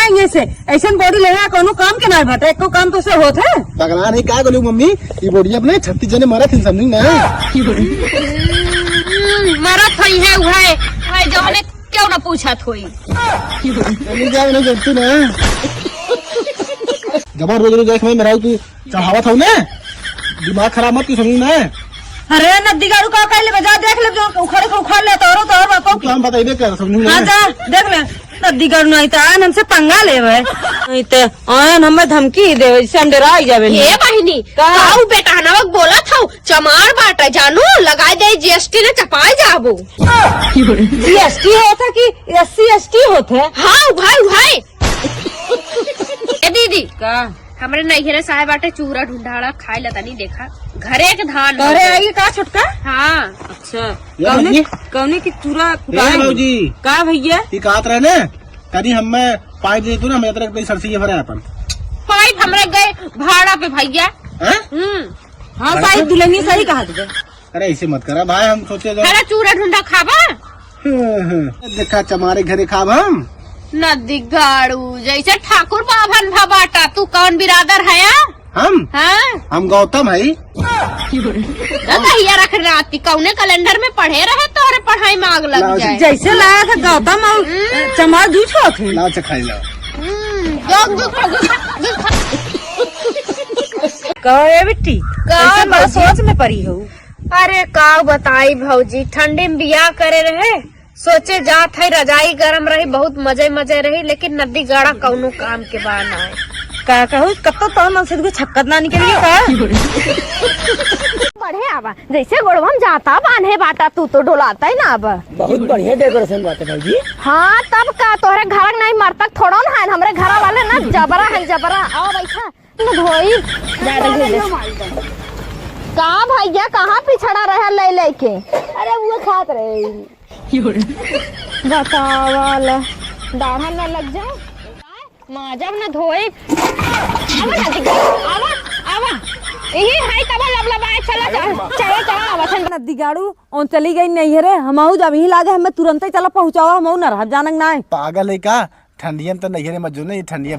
आएंगे से ऐसा बॉडी लेगा कोनो काम के ना भाता एको काम तो से होत है पगला नहीं क्या बोलूं मम्मी ये बॉडी अपने 36 जने मरा थी समझी ना मरत हुई है भाई जौने क्यों ना पूछा थोई नहीं जाए नहीं करती ना जब रोज रोज देख मैं मेरा तू चढ़ावा था ना दिमाग खराब मत तू समझी ना। अरे नदी गाड़ू का ले बजा देख ले जो उखाड़ ले तो और बापो तो हम बताइए क्या समझू ना। हां जा देख ले नदी गाड़ू नहीं तो आन हमसे पंगा लेवे नहीं तो आन हमें धमकी दे से हम डरा जावे ये बहिनी काऊ बेटा नवक बोला था चमार बाटा जानू लगाई दे जीएसटी ने चपाई जाबो जीएसटी होता कि एससी एसटी होते हाँ भाई ए दीदी का हमरे नैहरे साहब बाटे चूरा ढूंढाड़ा खाए लता नहीं देखा घरे के धान अरे आइए का छुटका हाँ अच्छा कौने की चूरा भाजी का भैया ये कहत रहे ना कभी हमें पाइप दे तू ना मैं तेरे सरसी भरे अपन पाइप हमरे गए भाड़ा पे भैया हाँ साही दुल्हनी सही कहा तुझे। अरे ऐसे मत करा भाई हम सोचे अरे चूरा ढूंढा खाबा देखा चमारे घरे खाब हम नदी गाड़ू जैसे ठाकुर बाभन भा बाटा तू कौन बिरादर है हम गौतम है भैया रख राती कौने कैलेंडर में पढ़े रहे तो अरे पढ़ाई में आग लग जाए जैसे लाया था गौतम और चमार दूध होते लाओ चखाई लाओ कहे बिट्टी बड़ा सोच में पड़ी हो। अरे का बताई भौजी ठंडी में बियाह करे रहे सोचे जात है रजाई गरम रही बहुत मजे रही लेकिन नदी गाड़ा कौनो काम के बाद आए का कहू कब तो मन से छक्कत ना निकली का बढ़े आवा जैसे गोड़वम जाता बांधे बाटा तू तो डोलाता है ना अब बहुत बढ़िया डेकोरेशन बात है भाई। हाँ तब का तोहरे घर नहीं मरतक थोड़ा ना है हमरे घर वाले ना जबरा आओ बैठा धोई का भैया कहाँ पिछड़ा रहे ले लेके अरे वो खात रहे बतावाल दाढ़ा न लग जाए माजब न धोए आवा यही है तब लबलबाए चला आवा नदी गाड़ू और चली गई नहीं रे हम जब ही लागे हमें तुरंत ही चला पहुँचाओ हम न रह जानक ना पागल है का ठंडिया तो नहीं मत जो नहीं ठंडिया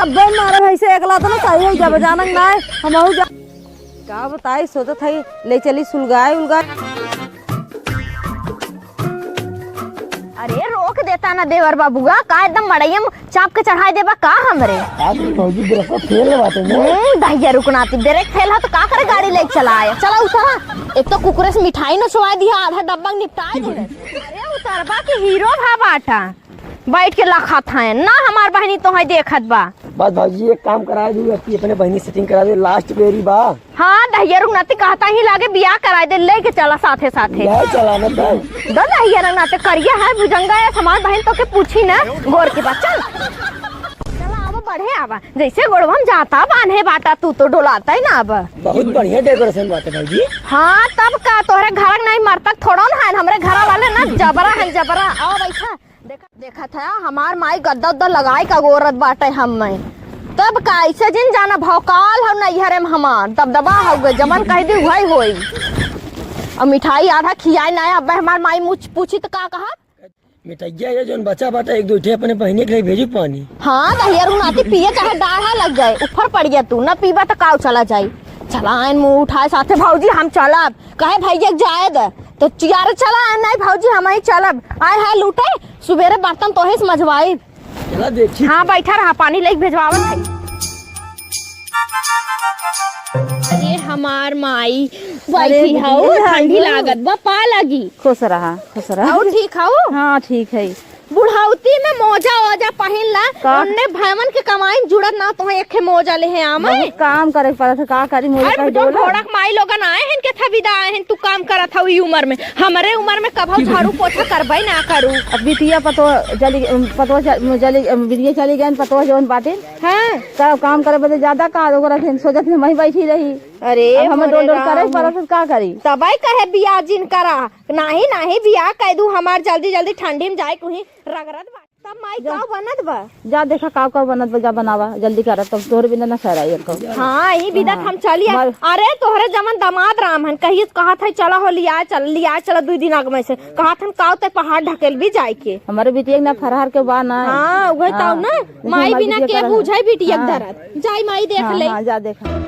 अब मारे भाई से अगला तो ना सही हो जब जानक ना हम का बताई सोचत है ले चली सुलगाए उलगाए। अरे रोक देता ना देवर बाबूगा का एकदम मड़ैया चाप के चढ़ाई देबा का हमरे फौजी ब्रेक फेल बात है दहिया रुकनाती ब्रेक फेल है तो का करे गाड़ी लेके चलाया चला उतरा एक तो कुकुरे से मिठाई न छुआ दिया आधा डब्बा निपटाए दिले अरे उतरबा के हीरो भा बाटा बैठ के लखा था ना हमार बहनी तो है देखत बा बस भाजी एक काम करा दू अपने बहनी सेटिंग करा दे लास्ट बेरी बा हाँ दहिया रुकनाती कहता ही लागे बियाह करा दे लेके चला साथे चला ना दहिया रुकनाती करिया है भुजंगा है हमार बहन तो के पूछी ना गोर के बच्चा बढ़े आवा जैसे गोड़वम जाता बांधे बाटा तू तो डोलाता है ना अब बहुत बढ़िया डेकोरेशन बात है भाजी। हाँ तब का तोहरे घर नहीं मरतक थोड़ा ना है हमरे घर वाले ना जबरा आओ बैठा देखा था हमार माई गद्दा उद्दा लगाई का गोरत बाटे हम तब का ऐसे जिन जाना भौकाल हो नैहरे में हमार दबदबा हो गए जमन कह दी वही होई और मिठाई आधा खियाई ना अब हमार माई मुझ पूछी तो का कहा मिठाइया ये जो बच्चा बाटा एक दो अपने बहनी के लिए भेजी पानी। हाँ दहिया रुनाती पिए चाहे डाढ़ा लग जाए ऊपर पड़ गया तू न पीबा तो काव चला जाये चला आन मुँह उठाए साथे भौजी हम चलब कहे भैया जाए दे तो चियार चला नहीं भौजी हम ही चलब आए है लूटे सुबेरे बर्तन तो ही समझवाई चला देखी हाँ बैठा रहा पानी लेके भेजवावत है। अरे हमार माई बैठी हाउ ठंडी लागत बा पा लगी खुश रहा और ठीक हाउ हाँ ठीक है बुढ़ाउती में मोजा ओजा पहिन ला उन्ने भैमन के कमाई जुड़त ना तो एक मोजा ले हैं आम काम करे पड़ा था का करी मोजा अरे जो घोड़क माई लोगन आए हैं के थविदा आए हैं तू काम करत हऊ ई उम्र में हमरे उम्र में कभौ झाड़ू पोछा करबै ना करू अब बिटिया पतो जली बिटिया चली गई पतो जोन बाटे हां काम करे बदे ज्यादा का ओकरा सोचत में वही बैठी रही अरे हम डोल करे पड़ा था का करी तबाई कहे बियाह जिन करा नाही बियाह कह दू हमार जल्दी ठंडी में जाए कुही रगरत तब माई का बनत बा। जा देखा का बनत बा, जा बनावा जल्दी कर, तब तोहरे बिना ना सराई को। हाँ यही विदा हम चलिए। अरे तोहरे जमन दामाद राम हन कही कहा था चला हो लिया चला 2 दिन आगे में से कहा था काव ते पहाड़ ढकेल भी जाए के हमारे बिटिया ना फरहार के बा ना। हाँ वही ताऊ ना माई बिना के बुझाई बिटिया के दरद जाई माई देख ले। हाँ जा देखा।